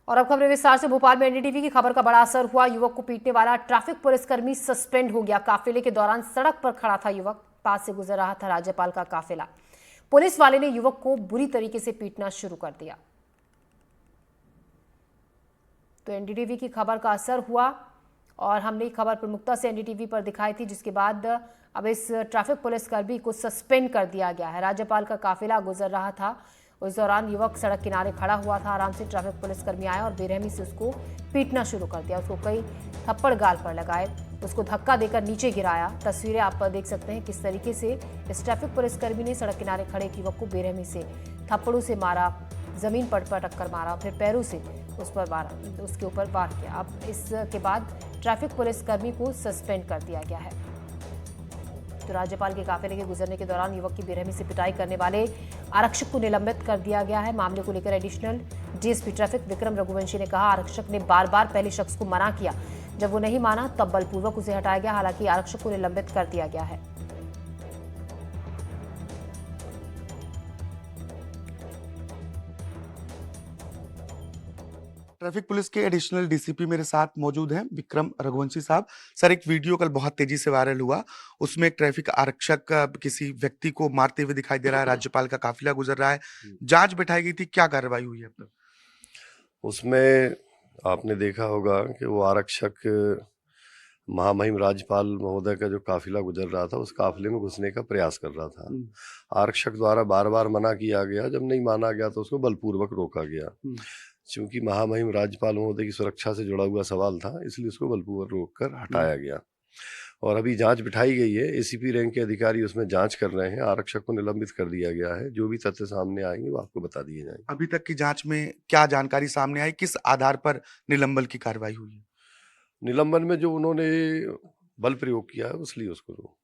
और अब खबरें विस्तार से। भोपाल में एनडीटीवी की खबर का बड़ा असर हुआ। युवक को पीटने वाला ट्रैफिक पुलिसकर्मी सस्पेंड हो गया। काफिले के दौरान सड़क पर खड़ा था युवक, पास से गुजर रहा था राज्यपाल का काफिला। पुलिस वाले ने युवक को बुरी तरीके से पीटना शुरू कर दिया। तो एनडीटीवी की खबर का असर हुआ और हमने खबर प्रमुखता से एनडीटीवी पर दिखाई थी, जिसके बाद अब इस ट्रैफिक पुलिसकर्मी को सस्पेंड कर दिया गया है। राज्यपाल का काफिला गुजर रहा था, उस दौरान युवक सड़क किनारे खड़ा हुआ था। आराम से ट्रैफिक पुलिसकर्मी आया और बेरहमी से उसको पीटना शुरू कर दिया। उसको कई थप्पड़ गाल पर लगाए, उसको धक्का देकर नीचे गिराया। तस्वीरें आप देख सकते हैं किस तरीके से इस ट्रैफिक पुलिसकर्मी ने सड़क किनारे खड़े एक युवक को बेरहमी से थप्पड़ों से मारा, जमीन पर टक्कर मारा, फिर पैरों से उस पर मारा, उसके ऊपर वार किया। अब इसके बाद ट्रैफिक पुलिसकर्मी को सस्पेंड कर दिया गया है। तो राज्यपाल के काफिले के गुजरने के दौरान युवक की बेरहमी से पिटाई करने वाले आरक्षक को निलंबित कर दिया गया है। मामले को लेकर additional DSP traffic Vikram Raghuvanshi ने कहा, आरक्षक ने बार बार पहले शख्स को मना किया, जब वो नहीं माना तब बलपूर्वक उसे हटाया गया। हालांकि आरक्षक को निलंबित कर दिया गया है। ट्रैफिक पुलिस के एडिशनल डीसीपी मेरे साथ मौजूद हैं, विक्रम रघुवंशी साहब। सर, एक वीडियो कल बहुत तेजी से वायरल हुआ, उसमें एक ट्रैफिक आरक्षक किसी व्यक्ति को मारते हुए दिखाई दे रहा है। राज्यपाल का काफिला गुजर रहा है, जांच बैठाई गई थी, क्या कार्रवाई हुई है अब तक? उसमें आपने देखा होगा कि वो आरक्षक महामहिम राज्यपाल महोदय का जो काफिला गुजर रहा था, उस काफिले में घुसने का प्रयास कर रहा था। आरक्षक द्वारा बार बार मना किया गया, जब नहीं माना गया तो उसको बलपूर्वक रोका गया। चूंकि महामहिम राज्यपाल महोदय की सुरक्षा से जुड़ा हुआ सवाल था, इसलिए उसको बलपूर्वक रोककर हटाया गया। और अभी जांच बिठाई गई है, एसीपी रैंक के अधिकारी उसमें जांच कर रहे हैं। आरक्षक को निलंबित कर दिया गया है। जो भी तथ्य सामने आएंगे वो आपको बता दिए जाएंगे। अभी तक की जांच में क्या जानकारी सामने आई, किस आधार पर निलंबन की कार्रवाई हुई है? निलंबन में जो उन्होंने बल प्रयोग किया है, इसलिए उसको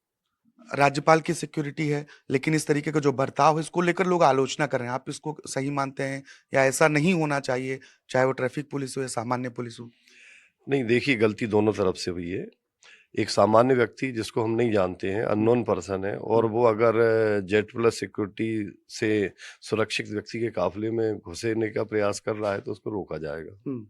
राज्यपाल की सिक्योरिटी है, लेकिन इस तरीके का जो बर्ताव है, इसको लेकर लोग आलोचना कर रहे हैं। आप इसको सही मानते हैं या ऐसा नहीं होना चाहिए, चाहे वो ट्रैफिक पुलिस हो या सामान्य पुलिस हो? नहीं, देखिए, गलती दोनों तरफ से हुई है। एक सामान्य व्यक्ति जिसको हम नहीं जानते हैं, अननोन पर्सन है, और वो अगर जेट प्लस सिक्योरिटी से सुरक्षित व्यक्ति के काफिले में घुसने का प्रयास कर रहा है तो उसको रोका जाएगा।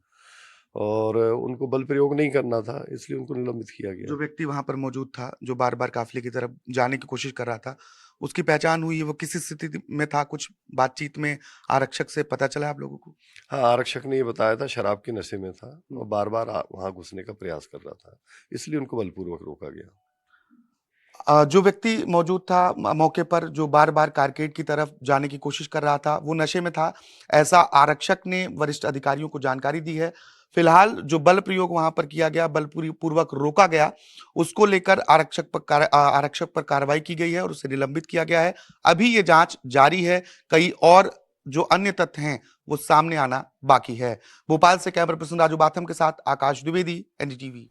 और उनको बल प्रयोग नहीं करना था, इसलिए उनको निलंबित किया गया। जो व्यक्ति वहां पर मौजूद था, जो बार बार काफिले की तरफ जाने की कोशिश कर रहा था, उसकी पहचान हुई है? वो किस स्थिति में था? कुछ बातचीत में आरक्षक से पता चला आप लोगों को? हाँ, आरक्षक ने ये बताया था, शराब के नशे में था और बार बार वहां घुसने का प्रयास कर रहा था, इसलिए उनको बलपूर्वक रोका गया। जो व्यक्ति मौजूद था मौके पर, जो बार बार कारकेड की तरफ जाने की कोशिश कर रहा था, वो नशे में था, ऐसा आरक्षक ने वरिष्ठ अधिकारियों को जानकारी दी है। फिलहाल जो बल प्रयोग वहां पर किया गया, बलपूर्वक रोका गया, उसको लेकर आरक्षक पर कार्रवाई की गई है और उसे निलंबित किया गया है। अभी ये जांच जारी है, कई और जो अन्य तथ्य हैं वो सामने आना बाकी है। भोपाल से कैमरा पर्सन राजू बाथम के साथ आकाश द्विवेदी, एनडीटीवी।